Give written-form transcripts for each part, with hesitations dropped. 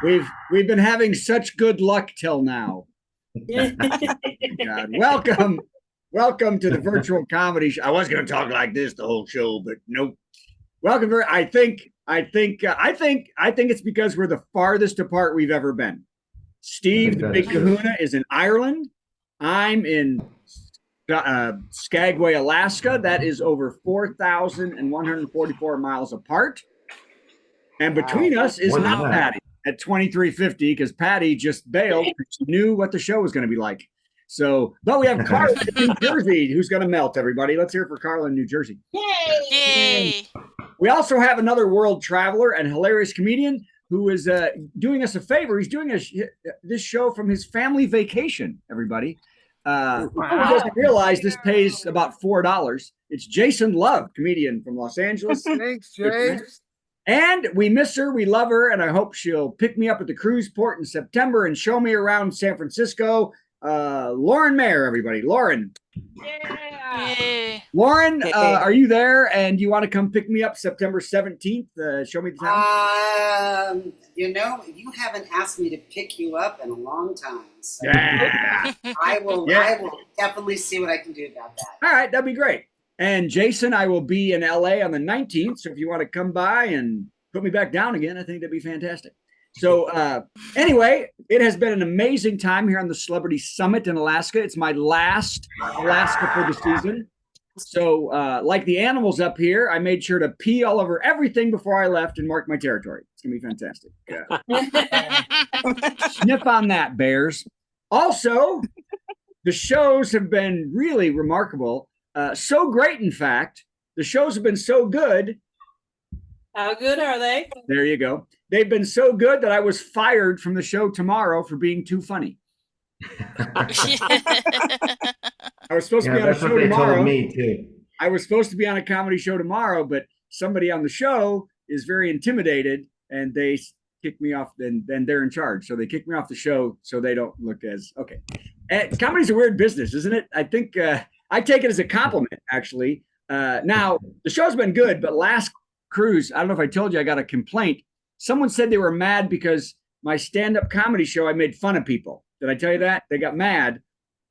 We've been having such good luck till now. God. Welcome to the virtual comedy show. I was going to talk like this the whole show, but nope. Welcome. I think it's because we're the farthest apart we've ever been. Steve, the big kahuna, is in Ireland. I'm in Skagway, Alaska. That is over 4,144 miles apart. And between us is not Patty at 2350 because Patty just bailed. She knew what the show was going to be like. So, but we have Carla in New Jersey who's going to melt, everybody. Let's hear it for Carla in New Jersey. Yay! We also have another world traveler and hilarious comedian who is doing us a favor. He's doing this show from his family vacation, everybody. Who doesn't realize this pays about $4. It's Jason Love, comedian from Los Angeles. Thanks, James. And we miss her, we love her, and I hope she'll pick me up at the cruise port in September and show me around San Francisco. Lauren Mayer, everybody. Lauren. Yeah. Lauren, are you there? And you want to come pick me up September 17th? Show me the time. You haven't asked me to pick you up in a long time. So yeah. I will definitely see what I can do about that. All right, that'd be great. And Jason, I will be in LA on the 19th. So if you want to come by and put me back down again, I think that'd be fantastic. So anyway, it has been an amazing time here on the Celebrity Summit in Alaska. It's my last Alaska for the season. So like the animals up here, I made sure to pee all over everything before I left and mark my territory. It's going to be fantastic. Sniff on that, bears. Also, the shows have been really remarkable. So great, in fact. The shows have been so good. How good are they? There you go. They've been so good that I was fired from the show tomorrow for being too funny. I was supposed to be on a show tomorrow. Told me too. I was supposed to be on a comedy show tomorrow, but somebody on the show is very intimidated and they kicked me off. Then they're in charge. So they kicked me off the show so they don't look as okay. And comedy's a weird business, isn't it? I think I take it as a compliment, actually. Now, the show's been good, but last cruise, I don't know if I told you, I got a complaint. Someone said they were mad because my stand-up comedy show, I made fun of people. Did I tell you that? They got mad.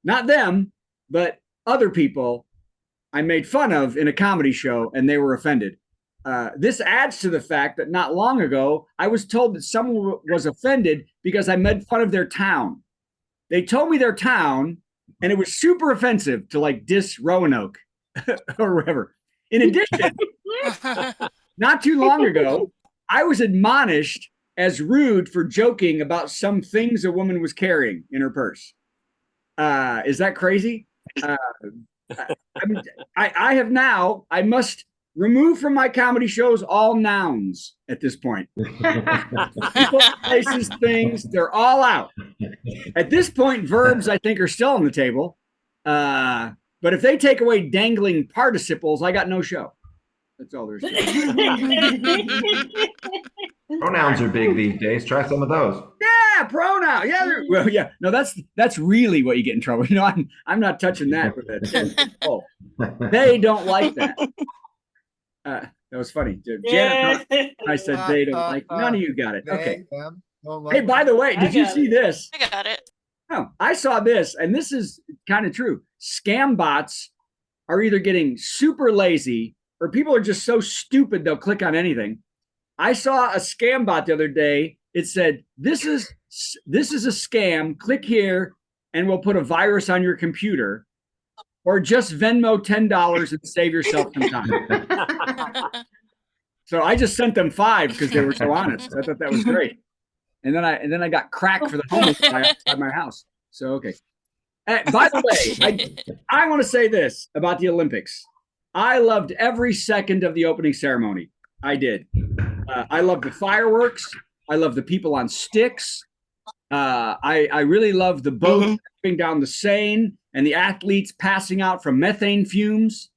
Not them, but other people I made fun of in a comedy show, and they were offended. This adds to the fact that not long ago, I was told that someone was offended because I made fun of their town. They told me their town, and it was super offensive to like diss Roanoke or whatever. In addition, not too long ago, I was admonished as rude for joking about some things a woman was carrying in her purse. Is that crazy? I have now, I must remove from my comedy shows all nouns at this point. People, places, things, they're all out. At this point, verbs, I think, are still on the table. But if they take away dangling participles, I got no show. That's all there's to it. Pronouns are big these days. Try some of those. Yeah, pronoun. Yeah, well, yeah. No, that's really what you get in trouble. You know, I'm not touching that with that. Oh, they don't like that. That was funny. Janet, I said they don't like. None of you got it. Okay. Hey, by the way, did you see this? I got it. Oh, I saw this, and this is kind of true. Scam bots are either getting super lazy or people are just so stupid they'll click on anything. I saw a scam bot the other day. It said, this is a scam. Click here and we'll put a virus on your computer, or just Venmo $10 and save yourself some time. So I just sent them 5 because they were so honest. I thought that was great. And then I got cracked for the homeless guy outside my house. So, okay. By the way, I want to say this about the Olympics. I loved every second of the opening ceremony. I did. I loved the fireworks. I loved the people on sticks. I really loved the boat going down the Seine and the athletes passing out from methane fumes.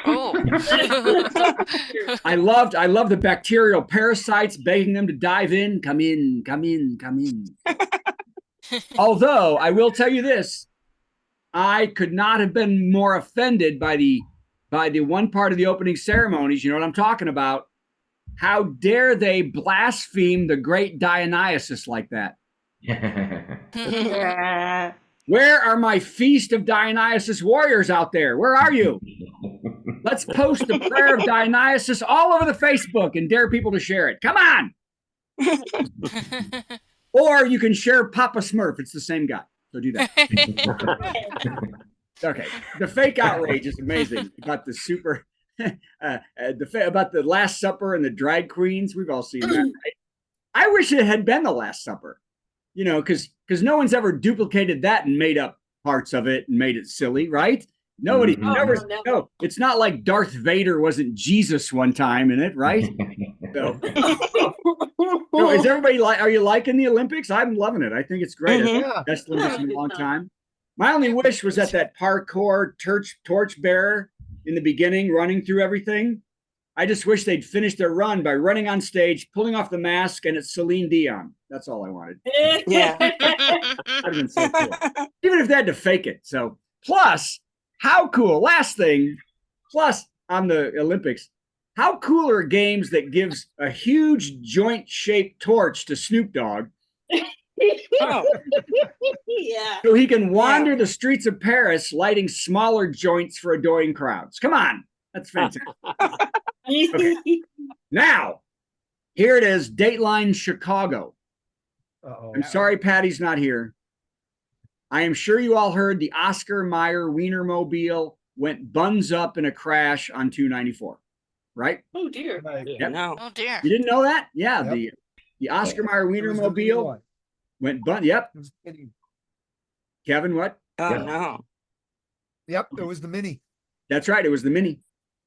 Oh. I loved the bacterial parasites begging them to dive in. Come in, come in, come in. Although I will tell you this, I could not have been more offended by the one part of the opening ceremonies. You know what I'm talking about? How dare they blaspheme the great Dionysus like that? Where are my Feast of Dionysus warriors out there? Where are you? Let's post the prayer of Dionysus all over the Facebook and dare people to share it. Come on. Or you can share Papa Smurf. It's the same guy. So do that. Okay. The fake outrage is amazing about the super, about the Last Supper and the drag queens. We've all seen that. Right? I wish it had been the Last Supper, you know, because no one's ever duplicated that and made up parts of it and made it silly, right? Nobody never. No, it's not like Darth Vader wasn't Jesus one time in it, right? So is everybody like? Are you liking the Olympics? I'm loving it. I think it's great. Yeah. Best Olympics in a long time. My only wish was that parkour torch bearer in the beginning, running through everything. I just wish they'd finish their run by running on stage, pulling off the mask, and it's Celine Dion. That's all I wanted. Yeah. That'd have been so cool. Even if they had to fake it. So plus, how cool? Last thing, plus on the Olympics, how cool are games that gives a huge joint-shaped torch to Snoop Dogg? Oh. Yeah. So he can wander the streets of Paris lighting smaller joints for adoring crowds. Come on. That's fantastic. Okay. Now, here it is, Dateline Chicago. I'm sorry Patty's not here. I am sure you all heard the Oscar Mayer Wienermobile went buns up in a crash on 294, right? Oh dear. Yep. No. Oh dear. You didn't know that? Yeah, Yep. the Oscar Mayer Wienermobile went bun. Yep. Kevin, what? Oh Yeah. no. Yep, it was the Mini. That's right. It was the Mini.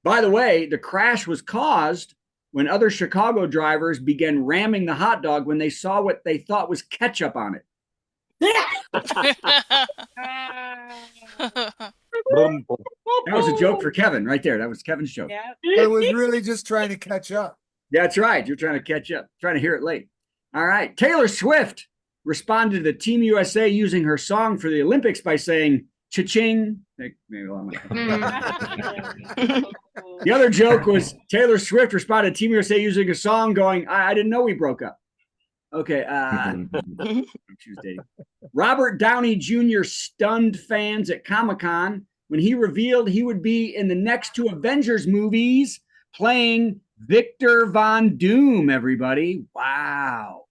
By the way, the crash was caused when other Chicago drivers began ramming the hot dog when they saw what they thought was ketchup on it. That was a joke for Kevin right there. That was Kevin's joke. Yeah. It was really just trying to catch up. That's right. You're trying to catch up, trying to hear it late. All right. Taylor Swift responded to Team USA using her song for the Olympics by saying, cha-ching. The other joke was Taylor Swift responded to Team USA using a song going, I didn't know we broke up. Okay. She was dating. Robert Downey Jr. stunned fans at Comic-Con when he revealed he would be in the next two Avengers movies playing Victor Von Doom, everybody. Wow.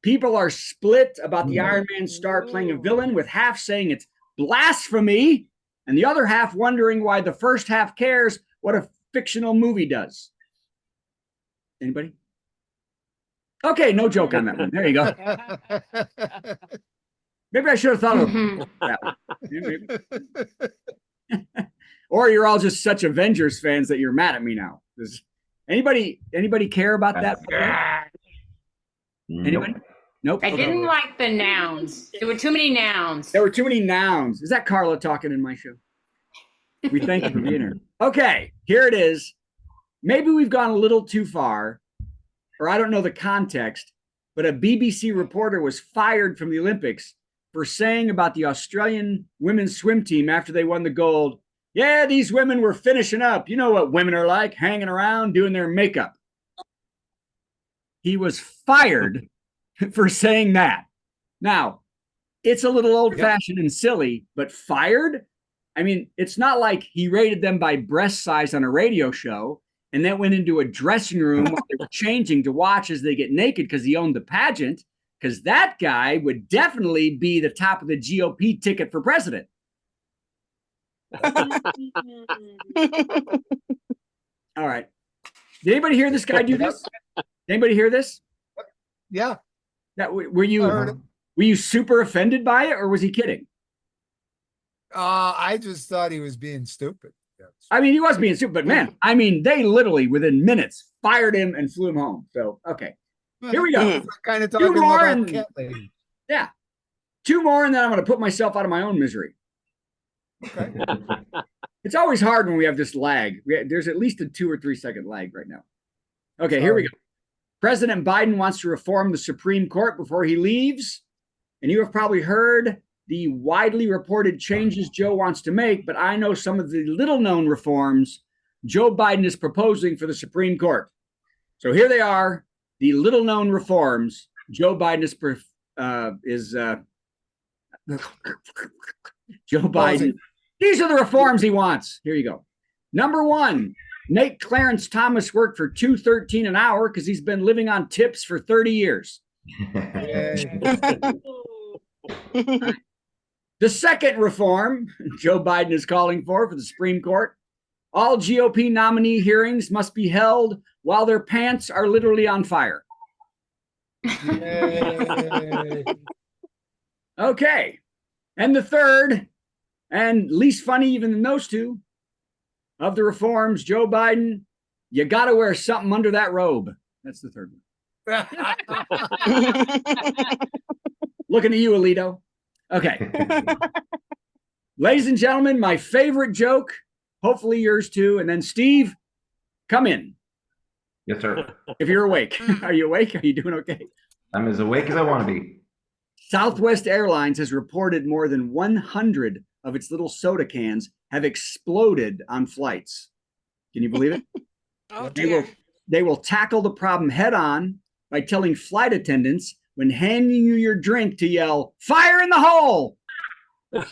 People are split about the Iron Man star playing a villain, with half saying it's blasphemy and the other half wondering why the first half cares what a fictional movie does. Anybody? Okay, no joke on that one. There you go. Maybe I should have thought of that one. Or you're all just such Avengers fans that you're mad at me now. Does anybody care about that? Anybody? Nope. I didn't like the nouns. There were too many nouns. There were too many nouns. Is that Carla talking in my show? We thank you for being here. Okay, here it is. Maybe we've gone a little too far, or I don't know the context, but a BBC reporter was fired from the Olympics for saying about the Australian women's swim team after they won the gold, yeah, these women were finishing up. You know what women are like, hanging around, doing their makeup. He was fired for saying that. Now, it's a little old-fashioned and silly, but fired? I mean, it's not like he rated them by breast size on a radio show and then went into a dressing room while they were changing to watch as they get naked because he owned the pageant, because that guy would definitely be the top of the GOP ticket for president. All right. Did anybody hear this guy do this? Anybody hear this? Yeah. Were you super offended by it, or was he kidding? I just thought he was being stupid. Yes. I mean, he was being stupid, but man, I mean, they literally within minutes fired him and flew him home. So, okay, here we go. Kind of Two talking more about and cat lady. yeah, two more, and then I'm going to put myself out of my own misery. Okay. It's always hard when we have this lag. There's at least a 2 or 3 second lag right now. Okay, here we go. President Biden wants to reform the Supreme Court before he leaves. And you have probably heard the widely reported changes Joe wants to make, but I know some of the little known reforms Joe Biden is proposing for the Supreme Court. So here they are, the little-known reforms Joe Biden Joe Biden. These are the reforms he wants. Here you go. Number 1, make Clarence Thomas work for $2.13 an hour because he's been living on tips for 30 years. The second reform Joe Biden is calling for the Supreme Court, all GOP nominee hearings must be held while their pants are literally on fire. Okay. And the third, and least funny even than those two, of the reforms, Joe Biden, you got to wear something under that robe. That's the third one. Looking at you, Alito. Okay. Ladies and gentlemen, my favorite joke, hopefully yours too. And then Steve, come in. Yes, sir. If you're awake. Are you awake? Are you doing okay? I'm as awake as I want to be. Southwest Airlines has reported more than 100 of its little soda cans have exploded on flights. Can you believe it? Oh, dear. They will tackle the problem head on by telling flight attendants when handing you your drink to yell, "Fire in the hole!" That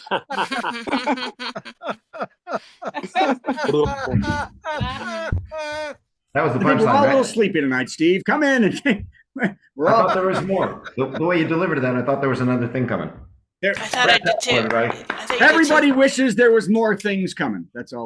was the I think we're all a punchline, little right? sleepy tonight, Steve. Come in and we're I all. thought there was more. The way you delivered that, I thought there was another thing coming. There, I thought I did too. Everybody. I thought you did too. everybody wishes there was more things coming. That's all.